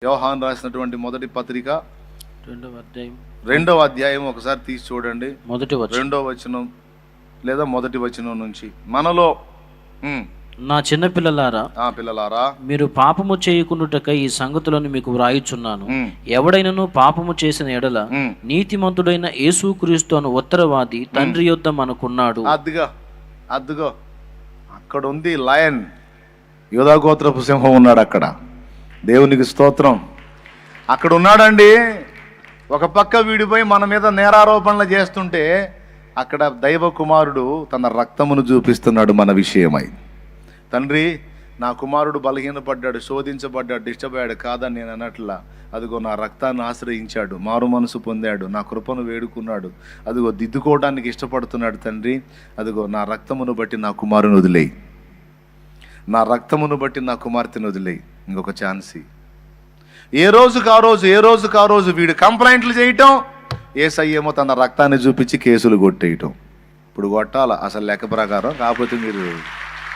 యోహాను రాసినటువంటి మొదటి పత్రిక 2వ అధ్యాయం ఒకసారి తీసి చూడండి. మొదటి వచనం, 2వ వచనం లేదా మొదటి వచనం నుంచి. మనలో నా చిన్న పిల్లలారా, పిల్లలారా, మీరు పాపము చేయకుండుటకై ఈ సంగతులను మీకు వ్రాయుచున్నాను. ఎవడైనను పాపము చేసిన ఎడల నీతిమంతుడైన యేసుక్రీస్తు అను ఉత్తరవాది తండ్రి యొద్ద మనకున్నాడు. అద్దుగో అక్కడ ఉంది లయన్, యూదా గోత్రపు సింహం ఉన్నాడు అక్కడ. దేవునికి స్తోత్రం. అక్కడ ఉన్నాడండి. ఒక పక్క వీడిపోయి మన మీద నేరారోపణలు చేస్తుంటే అక్కడ దైవ కుమారుడు తన రక్తమును చూపిస్తున్నాడు మన విషయమై. తండ్రి, నా కుమారుడు బలహీనపడ్డాడు, శోధించబడ్డాడు, డిస్టర్బ్ అయ్యాడు కాదని నేను అన్నట్లా. అదిగో నా రక్తాన్ని ఆశ్రయించాడు, మారు మనసు పొందాడు, నా కృపను వేడుకున్నాడు, అదిగో దిద్దుకోవడానికి ఇష్టపడుతున్నాడు. తండ్రి, అదిగో నా రక్తమును బట్టి నా కుమారుని వదిలేయి, నా రక్తమును బట్టి నా కుమార్తెను వదిలేయి. ఇంకొక ఛాన్సీ. ఏ రోజుకు ఆ రోజు వీడు కంప్లైంట్లు చేయటం, యేసయ్యేమో తన రక్తాన్ని చూపించి కేసులు కొట్టేయటం. ఇప్పుడు కొట్టాలా అసలు లెక్క ప్రకారం, కాకపోతే మీరు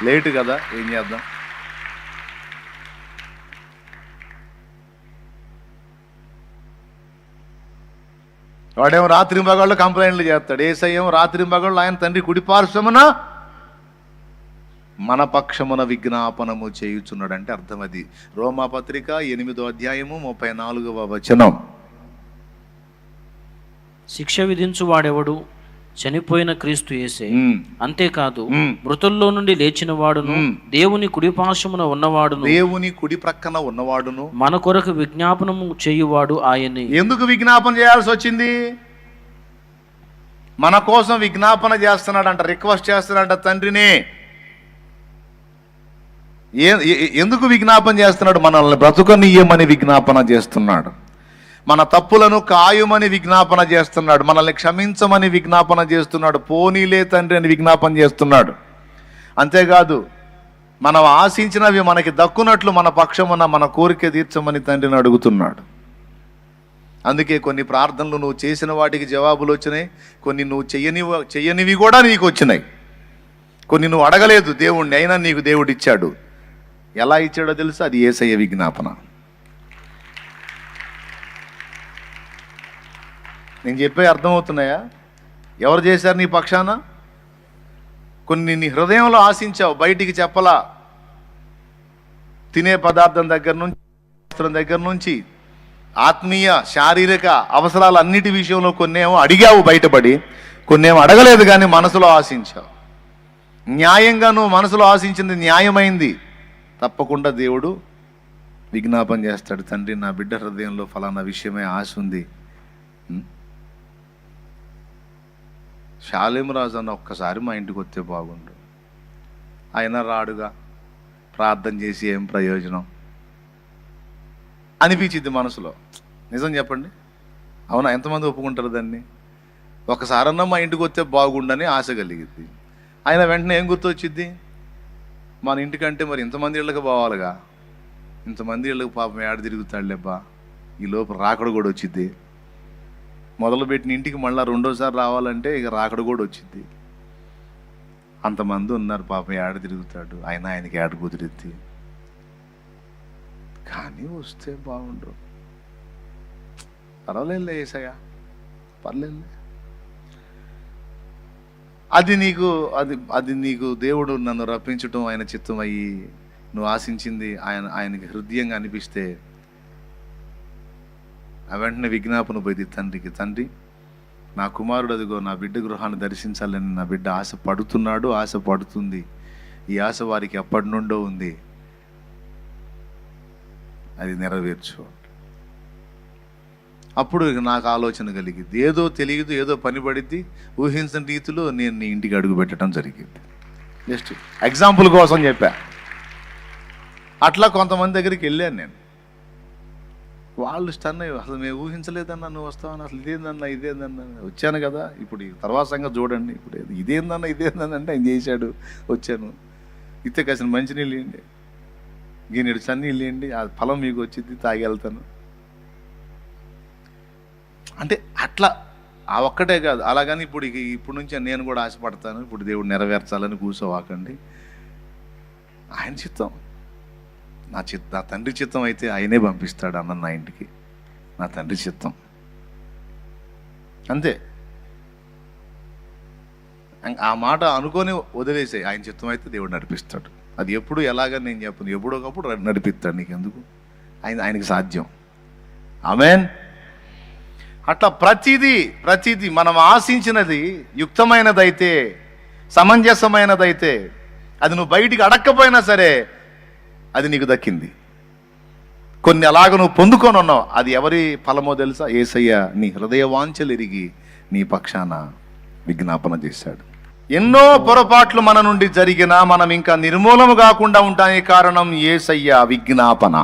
లేటు కదా, ఏం చేద్దాం. వాడేమో రాత్రి మగాళ్ళు కంప్లైంట్లు చేస్తాడు, యేసయ్యేమో రాత్రి మగాళ్ళు ఆయన తండ్రి కుడిపార్శ్వమున మన పక్షమున విజ్ఞాపనము చేయుచున్నాడు. అంటే అర్థం అది. రోమాపత్రిక 8వ అధ్యాయము 34వ వచనం. శిక్ష విధించు వాడెవడు? చనిపోయిన క్రీస్తు యేసే. అంతేకాదు, మృతుల్లో నుండి లేచిన వాడును, దేవుని కుడి పార్శ్వమున ఉన్నవాడును, దేవుని కుడి ప్రక్కన ఉన్నవాడును, మన కొరకు విజ్ఞాపనము చేయువాడు ఆయనే. ఎందుకు విజ్ఞాపన చేయాల్సి వచ్చింది? మన కోసం విజ్ఞాపన చేస్తున్నాడంట, రిక్వెస్ట్ చేస్తున్నాడంట తండ్రిని. ఎందుకు విజ్ఞాపన చేస్తున్నాడు? మనల్ని బ్రతుకనీయమని విజ్ఞాపన చేస్తున్నాడు, మన తప్పులను కాయుమని విజ్ఞాపన చేస్తున్నాడు, మనల్ని క్షమించమని విజ్ఞాపన చేస్తున్నాడు, పోనీలే తండ్రి అని విజ్ఞాపన చేస్తున్నాడు. అంతేకాదు, మనం ఆశించినవి మనకి దక్కునట్లు మన పక్షమున మన కోరిక తీర్చమని తండ్రిని అడుగుతున్నాడు. అందుకే కొన్ని ప్రార్థనలు నువ్వు చేసిన వాటికి జవాబులు వచ్చినాయి, కొన్ని నువ్వు చెయ్యనివి కూడా నీకు వచ్చినాయి, కొన్ని నువ్వు అడగలేదు దేవుణ్ణి, అయినా నీకు దేవుడు ఇచ్చాడు. ఎలా ఇచ్చాడో తెలుసు? అది యేసయ్య విజ్ఞాపన. నేను చెప్పే అర్థమవుతున్నాయా? ఎవరు చేశారు నీ పక్షాన? కొన్ని నీ హృదయంలో ఆశించావు, బయటికి చెప్పలా. తినే పదార్థం దగ్గర నుంచి ఆత్మీయ శారీరక అవసరాలన్నిటి విషయంలో కొన్నేమో అడిగావు బయటపడి, కొన్నేమో అడగలేదు కానీ మనసులో ఆశించావు. న్యాయంగా నువ్వు మనసులో ఆశించింది న్యాయమైంది. తప్పకుండా దేవుడు విజ్ఞాపన చేస్తాడు, తండ్రి నా బిడ్డ హృదయంలో ఫలానా విషయమే ఆశ ఉంది. షాలేం రాజు అన్న ఒక్కసారి మా ఇంటికి వస్తే బాగుండు, ఆయన రాడుగా, ప్రార్థన చేసి ఏం ప్రయోజనం అనిపించింది మనసులో. నిజం చెప్పండి, అవునా? ఎంతమంది ఒప్పుకుంటారు దాన్ని? ఒకసారన్నా మా ఇంటికి వస్తే బాగుండని ఆశ కలిగింది. ఆయన వెంటనే ఏం గుర్తొచ్చింది? మన ఇంటికంటే మరి ఇంతమంది ఇళ్ళకి పోవాలిగా, ఇంతమంది ఇళ్ళకి పాపం ఏడ తిరుగుతాడులేబ్బా, ఈ లోపు రాకడ కూడా వచ్చింది. మొదలుపెట్టిన ఇంటికి మళ్ళీ రెండోసారి రావాలంటే ఇక రాకడ కూడా వచ్చింది. అంతమంది ఉన్నారు, పాపం ఏడ తిరుగుతాడు, ఆయనకి ఏడ కుదిరిద్ది, కానీ వస్తే బాగుండు. పర్వాలేదులే యేసయ్య, పర్లేదులే. అది నీకు దేవుడు నన్ను రప్పించటం ఆయన చిత్తం అయ్యి నువ్వు ఆశించింది ఆయనకి హృదయంగా అనిపిస్తే వెంటనే విజ్ఞాపన పోయింది తండ్రికి, తండ్రి నా కుమారుడు అదిగో నా బిడ్డ గృహాన్ని దర్శించాలని నా బిడ్డ ఆశ పడుతున్నాడు, ఆశ పడుతుంది. ఈ ఆశ వారికి ఎప్పటి నుండో ఉంది, అది నెరవేర్చు. అప్పుడు నాకు ఆలోచన కలిగింది, ఏదో తెలియదు, ఏదో పని పడిద్ది, ఊహించిన రీతిలో నేను నీ ఇంటికి అడుగు పెట్టడం జరిగింది. జస్ట్ ఎగ్జాంపుల్ కోసం చెప్పా. అట్లా కొంతమంది దగ్గరికి వెళ్ళాను నేను, వాళ్ళు స్టన్ అయ్యి, అసలు మేము ఊహించలేదన్నా నువ్వు వస్తావని, అసలు ఇదేందన్నా వచ్చాను కదా, ఇప్పుడు తర్వాత సంగతి చూడండి, ఇప్పుడు ఇదేందన్నా అంటే ఆయన చేశాడు, వచ్చాను. ఇస్తే కాసిన మంచినీళ్ళు ఇవ్వండి, గిన్నెడు చన్నీళ్ళు ఇవ్వండి, ఆ ఫలం మీకు వచ్చింది, తాగి వెళ్తాను. అంటే అట్లా ఆ ఒక్కటే కాదు, అలాగని ఇప్పుడు నుంచి నేను కూడా ఆశపడతాను, ఇప్పుడు దేవుడు నెరవేర్చాలని కూర్చోవాకండి. ఆయన చిత్తం. నా తండ్రి చిత్తం అయితే ఆయనే పంపిస్తాడు అన్న నా ఇంటికి, నా తండ్రి చిత్తం అంతే. ఆ మాట అనుకొని వదిలేసే, ఆయన చిత్తం అయితే దేవుడు నడిపిస్తాడు. అది ఎప్పుడు ఎలాగని నేను చెప్పను, ఎప్పుడో ఒకప్పుడు నడిపిస్తాడు. నీకెందుకు, ఆయనకి సాధ్యం. ఆమేన్. అట్లా ప్రతిదీ మనం ఆశించినది యుక్తమైనదైతే, సమంజసమైనదైతే, అది నువ్వు బయటికి అడక్కపోయినా సరే అది నీకు దక్కింది. కొన్ని అలాగ నువ్వు పొందుకొని ఉన్నావు, అది ఎవరి ఫలమో తెలుసా? యేసయ్య నీ హృదయ వాంఛలు ఎరిగి నీ పక్షాన విజ్ఞాపన చేశాడు. ఎన్నో పొరపాట్లు మన నుండి జరిగినా మనం ఇంకా నిర్మూలము కాకుండా ఉండడానికి కారణం యేసయ్య విజ్ఞాపన.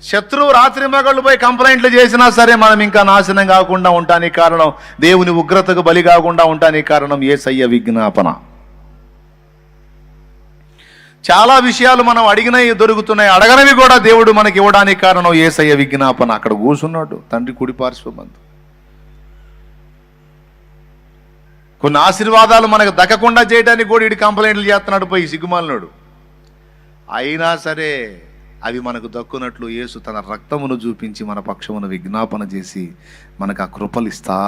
శత్రువు రాత్రి మగళ్ళు పోయి కంప్లైంట్లు చేసినా సరే మనం ఇంకా నాశనం కాకుండా ఉండడానికి కారణం, దేవుని ఉగ్రతకు బలి కాకుండా ఉండడానికి కారణం యేసయ్య విజ్ఞాపన. చాలా విషయాలు మనం అడిగినవి దొరుకుతున్నాయి, అడగనవి కూడా దేవుడు మనకి ఇవ్వడానికి కారణం యేసయ్య విజ్ఞాపన. అక్కడ కూర్చున్నాడు తండ్రి కుడి పార్శ్వమందు. కొన్ని ఆశీర్వాదాలు మనకు దక్కకుండా చేయడానికి కూడా ఇటు కంప్లైంట్లు చేస్తున్నాడు పోయి సిగ్గుమాలినాడు. అయినా సరే అవి మనకు దక్కునట్లు యేసు తన రక్తమును చూపించి మన పక్షమును విజ్ఞాపన చేసి మనకు ఆ కృపలు ఇస్తా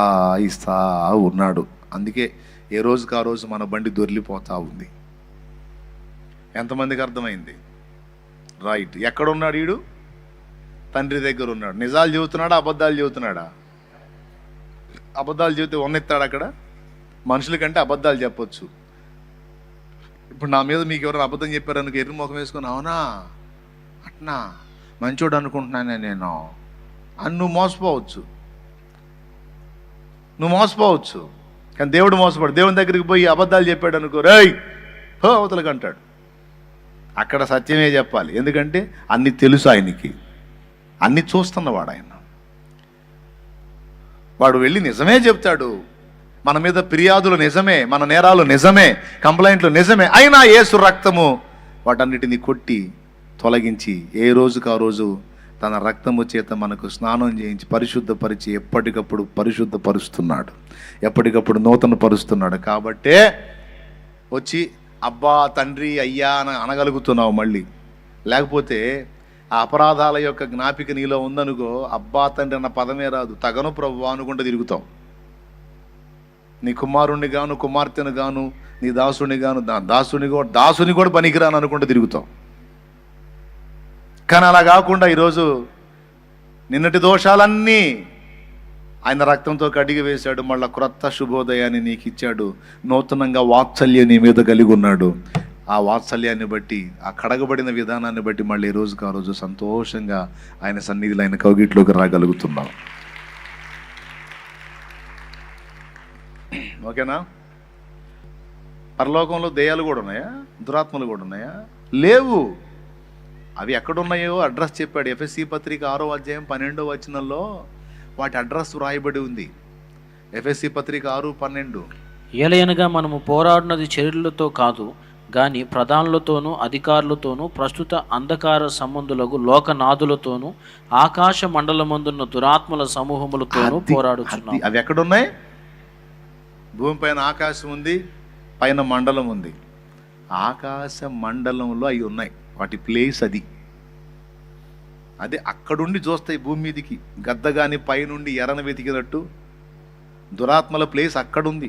ఉన్నాడు. అందుకే ఏ రోజుకి ఆ రోజు మన బండి దొర్లిపోతా ఉంది. ఎంతమందికి అర్థమైంది? రైట్. ఎక్కడున్నాడు వీడు? తండ్రి దగ్గర ఉన్నాడు. నిజాలు చెబుతున్నాడా, అబద్ధాలు చెబుతున్నాడా? అబద్ధాలు చెబితే ఉన్నెత్తాడు అక్కడ. మనుషుల కంటే అబద్ధాలు చెప్పొచ్చు. ఇప్పుడు నా మీద మీకు ఎవరైనా అబద్ధం చెప్పారనుకో, ఎర్రి ముఖం వేసుకొని అవునా అట్నా మంచోడు అనుకుంటున్నానే నేను అని నువ్వు మోసపోవచ్చు. కానీ దేవుడు మోసపడు. దేవుని దగ్గరికి పోయి అబద్ధాలు చెప్పాడు అనుకో, రేయ్ హో అవతలకి అంటాడు. అక్కడ సత్యమే చెప్పాలి, ఎందుకంటే అన్ని తెలుసు ఆయనకి, అన్ని చూస్తున్నవాడు ఆయన. వాడు వెళ్ళి నిజమే చెప్తాడు. మన మీద ఫిర్యాదులు నిజమే, మన నేరాలు నిజమే, కంప్లైంట్లు నిజమే, అయినా యేసు రక్తము వాటన్నిటిని కొట్టి తొలగించి ఏ రోజుకు ఆ రోజు తన రక్తము చేత మనకు స్నానం చేయించి పరిశుద్ధపరిచి ఎప్పటికప్పుడు పరిశుద్ధపరుస్తున్నాడు, ఎప్పటికప్పుడు నూతన పరుస్తున్నాడు. కాబట్టే వచ్చి అబ్బా తండ్రి అయ్యా అని అనగలుగుతున్నావు మళ్ళీ. లేకపోతే ఆ అపరాధాల యొక్క జ్ఞాపిక నీలో ఉందనుకో, అబ్బా తండ్రి అన్న పదమే రాదు, తగను ప్రభువా అనుకుంటూ తిరుగుతావు. నీ కుమారుణ్ణి గాను, కుమార్తెను గాను, నీ దాసుని గాను, దాసుని కూడా పనికిరాను అనుకుంటూ తిరుగుతావు. కానీ అలా కాకుండా ఈరోజు నిన్నటి దోషాలన్నీ ఆయన రక్తంతో కడిగి వేశాడు. మళ్ళీ క్రొత్త శుభోదయాన్ని నీకు ఇచ్చాడు. నూతనంగా వాత్సల్యం నీ మీద కలిగి ఉన్నాడు. ఆ వాత్సల్యాన్ని బట్టి, ఆ కడగబడిన విధానాన్ని బట్టి మళ్ళీ ఈ రోజుకు ఆ రోజు సంతోషంగా ఆయన సన్నిధిలో, ఆయన కౌగిట్లోకి రాగలుగుతున్నాం. ఓకేనా? పరలోకంలో దెయ్యాలు కూడా ఉన్నాయా? దురాత్మలు కూడా ఉన్నాయా? లేవు. అవి ఎక్కడున్నాయో అడ్రస్ చెప్పాడు. ఎఫెసీ పత్రిక 6వ అధ్యాయం 12వ వచనంలో వాటి అడ్రస్ వ్రాయబడి ఉంది. ఎఫెసీ పత్రిక 6:12. ఏలయనగా మనము పోరాడినది శరీరులతో కాదు గాని ప్రధానులతోనూ అధికారులతోనూ ప్రస్తుత అంధకార సంబంధులకు లోకనాథులతోనూ ఆకాశ మండలమందున్న దురాత్మల సమూహములతోనూ పోరాడుచున్నాం. అవి ఎక్కడున్నాయి? భూమి పైన ఆకాశం ఉంది, పైన మండలం ఉంది. ఆకాశ మండలంలో అవి ఉన్నాయి. వాటి ప్లేస్ అది. అదే అక్కడుండి చూస్తాయి భూమి మీదికి. గద్ద కానీ పైనుండి ఎరను వెతికినట్టు దురాత్మల ప్లేస్ అక్కడుంది.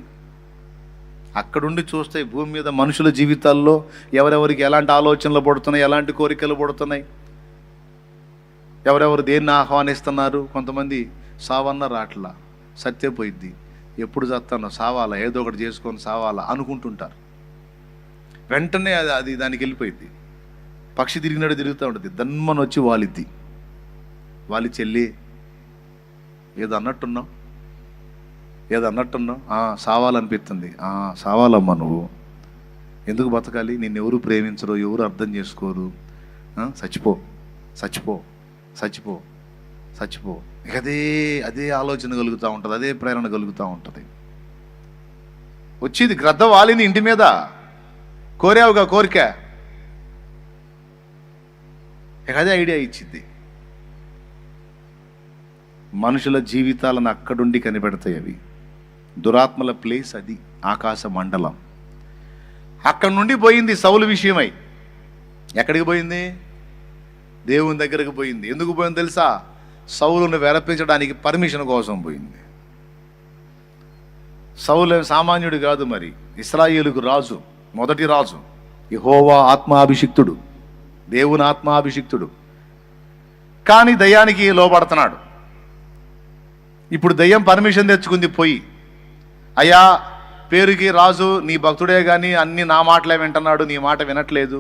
అక్కడుండి చూస్తాయి భూమి మీద మనుషుల జీవితాల్లో ఎవరెవరికి ఎలాంటి ఆలోచనలు పడుతున్నాయి, ఎలాంటి కోరికలు పడుతున్నాయి, ఎవరెవరు దేన్ని ఆహ్వానిస్తున్నారు. కొంతమంది సావన్న రాట్లా, సత్యపోయిద్ది, ఎప్పుడు చస్తానో సావాలా, ఏదో ఒకటి చేసుకొని సావాలా అనుకుంటుంటారు. వెంటనే అది దానికి వెళ్ళిపోయింది. పక్షి తిరిగినట్టు తిరుగుతూ ఉంటుంది. దన్మని వచ్చి వాలిద్ది. వాలి చెల్లి ఏదో అన్నట్టున్నావు సావాలనిపిస్తుంది. సావాలమ్మా, నువ్వు ఎందుకు బతకాలి? నిన్నెవరు ప్రేమించరు, ఎవరు అర్థం చేసుకోరు. చచ్చిపో. అదే ఆలోచన కలుగుతూ ఉంటుంది, అదే ప్రేరణ కలుగుతూ ఉంటుంది. వచ్చేది గ్రద్ద వాలిని ఇంటి మీద, కోరావుగా కోరిక, అదే ఐడియా ఇచ్చింది. మనుషుల జీవితాలను అక్కడుండి కనిపెడతాయి అవి. దురాత్మల ప్లేస్ అది ఆకాశ మండలం. అక్కడి నుండి పోయింది సౌలు విషయమై. ఎక్కడికి పోయింది? దేవుని దగ్గరికి పోయింది. ఎందుకు పోయింది తెలుసా? సౌలును వెరపించడానికి పర్మిషన్ కోసం పోయింది. సౌలు సామాన్యుడు కాదు, మరి ఇశ్రాయేలుకు రాజు, మొదటి రాజు, యెహోవా ఆత్మాభిషిక్తుడు, దేవుని ఆత్మాభిషిక్తుడు. కానీ దయ్యానికి లోపడుతున్నాడు. ఇప్పుడు దయ్యం పర్మిషన్ తెచ్చుకుంది పోయి, అయ్యా పేరుకి రాజు నీ భక్తుడే కానీ అన్ని నా మాటలే వింటున్నాడు, నీ మాట వినట్లేదు,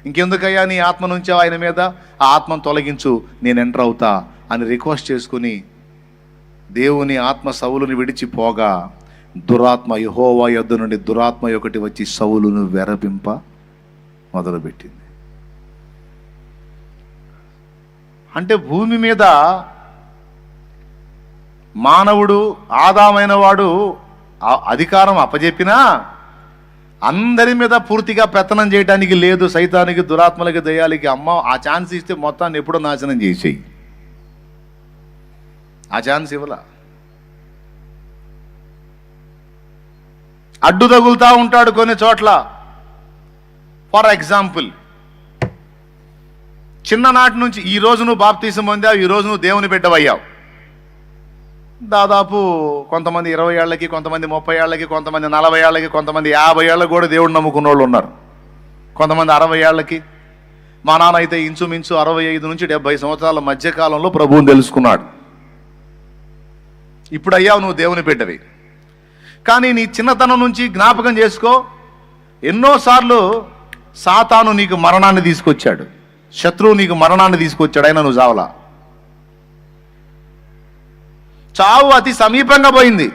ఇంకెందుకయ్యా నీ ఆత్మ నుంచి ఆయన మీద, ఆ ఆత్మను తొలగించు, నేను ఎంటర్ అవుతా అని రిక్వెస్ట్ చేసుకుని దేవుని ఆత్మ సౌలుని విడిచిపోగా దురాత్మ, యెహోవా యొద్ద నుండి దురాత్మ ఒకటి వచ్చి సౌలును వెరపింప మొదలుపెట్టింది. అంటే భూమి మీద మానవుడు, ఆదామైన వాడు అధికారం అప్పజెప్పినా అందరి మీద పూర్తిగా పెత్తనం చేయడానికి లేదు. సైతానికి, దురాత్మలకి, దయ్యాలకి అమ్మ ఆ ఛాన్స్ ఇస్తే మొత్తాన్ని ఎప్పుడో నాశనం చేసేయి. ఆ ఛాన్స్ ఇవ్వలా. అడ్డు తగులుతూ ఉంటాడు కొన్ని చోట్ల. ఫర్ ఎగ్జాంపుల్, చిన్ననాటి నుంచి ఈ రోజు నువ్వు బాప్తీసం పొందావు, ఈ రోజు నువ్వు దేవుని బిడ్డవయ్యావు. దాదాపు కొంతమంది 20 ఏళ్ళకి, కొంతమంది 30 ఏళ్ళకి, కొంతమంది 40 ఏళ్ళకి, కొంతమంది 50 ఏళ్ళకి కూడా దేవుడు నమ్ముకున్న వాళ్ళు ఉన్నారు. కొంతమంది 60 ఏళ్ళకి. మా నాన్న అయితే ఇంచుమించు 65 నుంచి 70 సంవత్సరాల మధ్యకాలంలో ప్రభువుని తెలుసుకున్నాడు. ఇప్పుడు అయ్యావు నువ్వు దేవుని బిడ్డవి. కానీ నీ చిన్నతనం నుంచి జ్ఞాపకం చేసుకో, ఎన్నోసార్లు సాతాను నీకు మరణాన్ని తీసుకొచ్చాడు, శత్రువు నీకు మరణాన్ని తీసుకొచ్చాడు, అయినా నువ్వు చావలా. చావు అతి సమీపంగా పోయింది.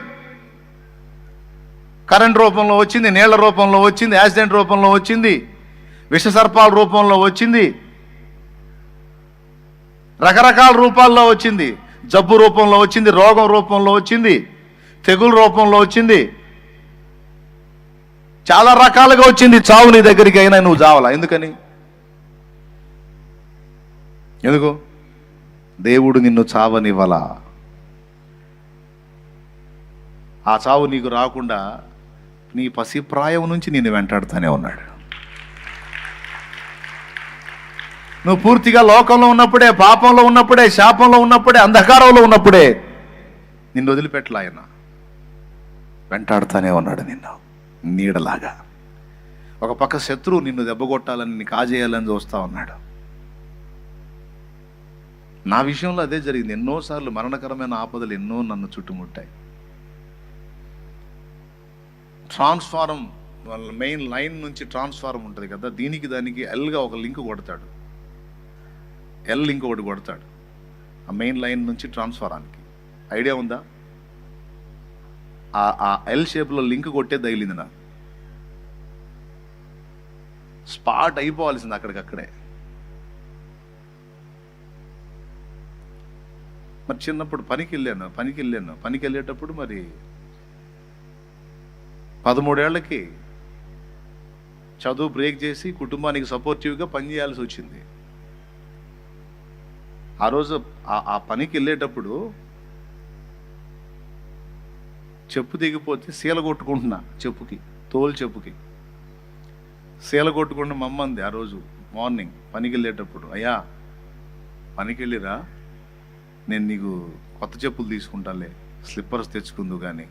కరెంట్ రూపంలో వచ్చింది, నీళ్ల రూపంలో వచ్చింది, యాక్సిడెంట్ రూపంలో వచ్చింది, విషసర్పాల రూపంలో వచ్చింది, రకరకాల రూపాల్లో వచ్చింది, జబ్బు రూపంలో వచ్చింది, రోగం రూపంలో వచ్చింది, తెగులు రూపంలో వచ్చింది, చాలా రకాలుగా వచ్చింది చావు నీ దగ్గరికి. అయినా నువ్వు చావలా. ఎందుకని? ఎందుకు? దేవుడు నిన్ను చావనివ్వలా. ఆ చావు నీకు రాకుండా నీ పసిప్రాయం నుంచి నిన్ను వెంటాడుతూనే ఉన్నాడు. నువ్వు పూర్తిగా లోకంలో ఉన్నప్పుడే, పాపంలో ఉన్నప్పుడే, శాపంలో ఉన్నప్పుడే, అంధకారంలో ఉన్నప్పుడే నిన్ను వదిలిపెట్టలా. ఆయన వెంటాడుతూనే ఉన్నాడు నిన్ను నీడలాగా. ఒక పక్క శత్రువు నిన్ను దెబ్బగొట్టాలని, నిన్ను కాజేయాలని చూస్తా ఉన్నాడు. నా విషయంలో అదే జరిగింది. ఎన్నోసార్లు మరణకరమైన ఆపదలు ఎన్నో నన్ను చుట్టుముట్టాయి. ట్రాన్స్ఫారం వాళ్ళ మెయిన్ లైన్ నుంచి ట్రాన్స్ఫారం ఉంటుంది కదా, దీనికి దానికి ఎల్గా ఒక లింక్ కొడతాడు, ఎల్ లింక్ ఒకటి కొడతాడు ఆ మెయిన్ లైన్ నుంచి ట్రాన్స్ఫారానికి. ఐడియా ఉందా? ఆ ఎల్ షేప్లో లింక్ కొట్టే తగిలింది నాకు. స్పాట్ అయిపోవాల్సింది అక్కడికక్కడే. మరి చిన్నప్పుడు పనికి వెళ్ళేటప్పుడు మరి 13 ఏళ్ళకి చదువు బ్రేక్ చేసి కుటుంబానికి సపోర్టివ్గా పనిచేయాల్సి వచ్చింది. ఆ రోజు ఆ పనికి వెళ్ళేటప్పుడు చెప్పు దిగిపోతే సీల కొట్టుకుంటున్నా, చెప్పుకి, తోలు చెప్పుకి సీల కొట్టుకుంటూ మా అమ్మ అంది ఆ రోజు మార్నింగ్ పనికి వెళ్ళేటప్పుడు, అయ్యా పనికి వెళ్ళిరా, నేను నీకు కొత్త చెప్పులు తీసుకుంటాలే, స్లిప్పర్స్ తెచ్చుకుందు, కానీ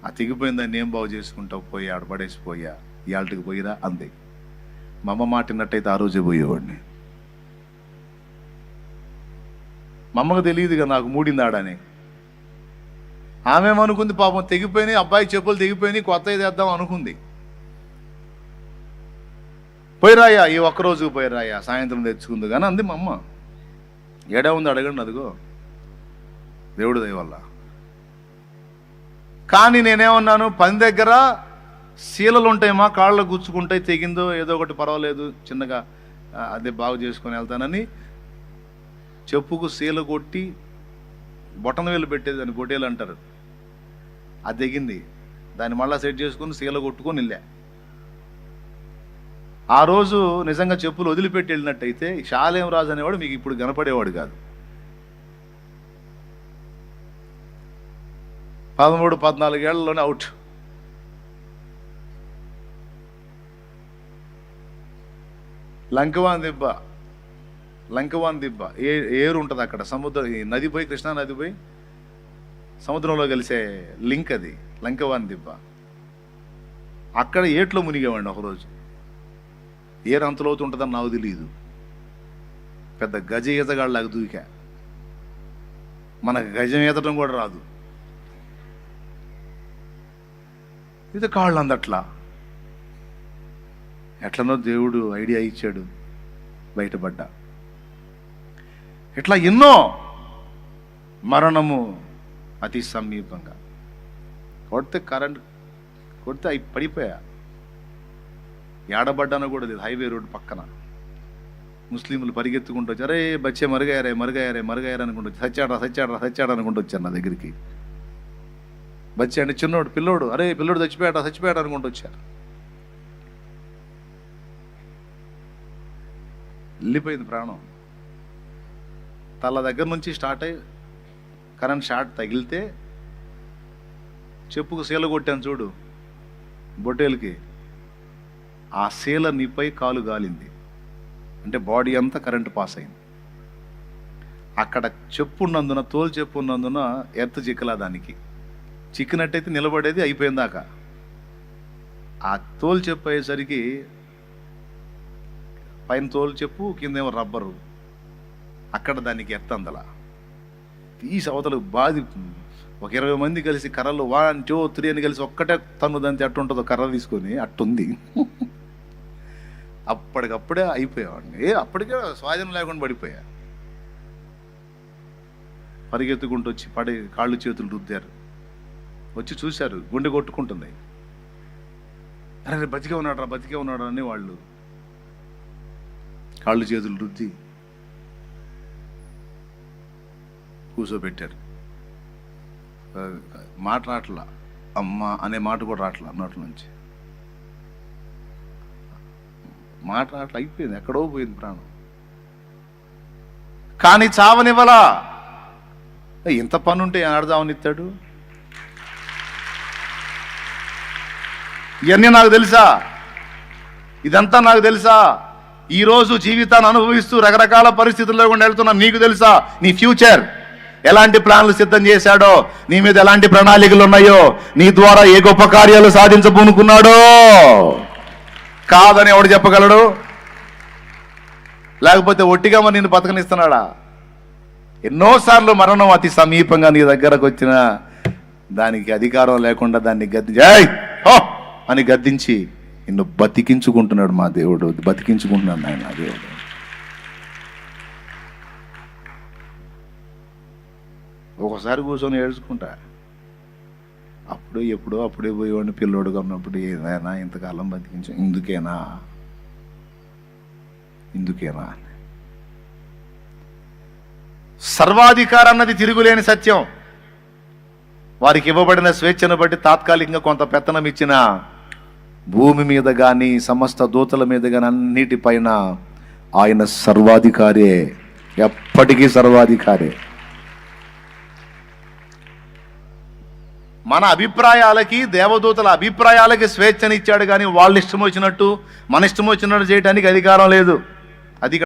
ఆ తెగిపోయిందాన్ని ఏం బాగు చేసుకుంటావు, పోయి ఆడపడేసిపోయా, ఇవాళకి పోయిరా అంది. మా అమ్మ మాటినట్టయితే ఆ రోజే పోయేవాడిని. మా అమ్మకు తెలియదుగా నాకు మూడిందాడని. ఆమెమనుకుంది పాపం తెగిపోయినాయి, అబ్బాయి చెప్పులు తెగిపోయినాయి, కొత్త తెద్దాం అనుకుంది. పోయిరాయా, ఈ ఒక్కరోజుకు పోయిరాయా, సాయంత్రం తెచ్చుకుంది కానీ అంది మా అమ్మ. ఏడా ఉంది అడగండి, అదిగో దేవుడి దయ వల్ల. కానీ నేనేమన్నాను, పని దగ్గర శీలలు ఉంటాయి, మా కాళ్ళలో గుచ్చుకుంటాయి, తెగిందో ఏదో ఒకటి పర్వాలేదు, చిన్నగా అదే బాగు చేసుకొని వెళ్తానని చెప్పుకు శీల కొట్టి బొటన వేలు పెట్టేది, దాన్ని గొడ్డేలు అంటారు, అది తెగింది. దాన్ని మళ్ళీ సెట్ చేసుకుని శీల కొట్టుకొని వెళ్ళా. ఆ రోజు నిజంగా చెప్పులు వదిలిపెట్టి వెళ్ళినట్టయితే షాలేం రాజు అనేవాడు మీకు ఇప్పుడు కనపడేవాడు కాదు. 13-14 ఏళ్లలోనే అవుట్. లంకవాన్ దెబ్బ లంకవాన్ దిబ్బ ఏరు ఉంటుంది అక్కడ, సముద్రం, ఈ నది పోయి, కృష్ణా నది పోయి సముద్రంలో కలిసే లింక్ అది, లంకవాన్ దిబ్బ. అక్కడ ఏట్లో మునిగేవాడిని ఒకరోజు. ఏరు అంతలోతు ఉంటుందని నాకు తెలియదు. పెద్ద గజ ఈతగాళ్ళలాగా దూకా. మనకు గజం ఈతడం కూడా రాదు. ఇది కాళ్ళు అందట్లా. ఎట్లనో దేవుడు ఐడియా ఇచ్చాడు, బయటపడ్డా. ఇట్లా ఎన్నో, మరణము అతి సమీపంగా. కొడితే కరెంట్ కొడితే అవి పడిపోయా. ఏడబడ్డానో కూడా లేదు. హైవే రోడ్డు పక్కన ముస్లింలు పరిగెత్తుకుంటూ వచ్చి, అరే బచ్చే మరుగాయారే మరుగాయారే మరుగాయారే అనుకుంటూ వచ్చి, సచ్చాడా అనుకుంటూ వచ్చారు నా దగ్గరికి. బచ్చే అంటే చిన్నోడు, పిల్లోడు, అరే పిల్లోడు చచ్చిపోయాడు అనుకుంటూ వచ్చారు. వెళ్ళిపోయింది ప్రాణం. తల దగ్గర నుంచి స్టార్ట్ అయ్యి కరెంట్ షార్ట్ తగిలితే చెప్పుకు సీల కొట్టాను చూడు, బొట్టేలకి, ఆ సీల నీపై కాలు గాలింది. అంటే బాడీ అంతా కరెంటు పాస్ అయింది. అక్కడ చెప్పు ఉన్నందున, తోలు చెప్పు ఉన్నందున ఎర్త్ చిక్కలా. దానికి చిక్కినట్టయితే నిలబడేది అయిపోయిందాక. ఆ తోలు చెప్పు అయ్యేసరికి పైన తోలు చెప్పు, కిందేమో రబ్బరు, అక్కడ దానికి ఎత్తందల తీసి అవతలకు బాది. ఒక 20 మంది కలిసి కర్రలు 1, 2, 3 అని కలిసి ఒక్కటే తన్ను దాంతో అట్టుంటుందో కర్ర తీసుకొని అట్టుంది. అప్పటికప్పుడే అయిపోయావాడిని. అప్పటికే స్వాధీనం లేకుండా పడిపోయా. పరిగెత్తుకుంటూ వచ్చి కాళ్ళు చేతులు రుద్దారు. వచ్చి చూశారు, గుండె కొట్టుకుంటుంది. అరే బతికే ఉన్నాడు అని వాళ్ళు కాళ్ళు చేతులు రుద్ది కూర్చోబెట్టారు. మాట రాట్లా, అమ్మ అనే మాట కూడా రాట్లా నోట్ల నుంచి. మాట రాట్లా, అయిపోయింది, ఎక్కడో పోయింది ప్రాణం. కానీ చావనివ్వలా. ఇంత పని ఉంటే ఆడదావనిస్తాడు. ఇవన్నీ నాకు తెలుసా, ఇదంతా నాకు తెలుసా. ఈరోజు జీవితాన్ని అనుభవిస్తూ రకరకాల పరిస్థితుల్లో కూడా వెళ్తున్నా. నీకు తెలుసా నీ ఫ్యూచర్ ఎలాంటి ప్లాన్లు సిద్ధం చేశాడో, నీ మీద ఎలాంటి ప్రణాళికలు ఉన్నాయో, నీ ద్వారా ఏ గొప్ప కార్యాలు సాధించబోనుకున్నాడో. కాదని ఎవడు చెప్పగలడు? లేకపోతే ఒట్టిగా మరి నిన్ను బతకనిస్తున్నాడా? ఎన్నోసార్లు మరణం అతి సమీపంగా నీ దగ్గరకు వచ్చిన దానికి అధికారం లేకుండా దాన్ని అని గద్దించి నిన్ను బతికించుకుంటున్నాడు మా దేవుడు. బతికించుకుంటున్నాడు నాయన దేవుడు. ఒకసారి కూర్చొని ఏడ్చుకుంటా. అప్పుడే పోయేవాడిని పిల్లోడుగా ఉన్నప్పుడు, ఏదైనా ఇంతకాలం బతికించు, ఇందుకేనా సర్వాధికారం అన్నది తిరుగులేని సత్యం. వారికి ఇవ్వబడిన స్వేచ్ఛను బట్టి తాత్కాలికంగా కొంత పెత్తనం ఇచ్చిన భూమి మీద కానీ సమస్త దూతల మీద కానీ అన్నిటిపైన ఆయన సర్వాధికారే, ఎప్పటికీ సర్వాధికారే. మన అభిప్రాయాలకి, దేవదూతల అభిప్రాయాలకి స్వేచ్ఛనిచ్చాడు కానీ వాళ్ళ ఇష్టం వచ్చినట్టు మన ఇష్టం వచ్చినట్టు చేయడానికి అధికారం లేదు.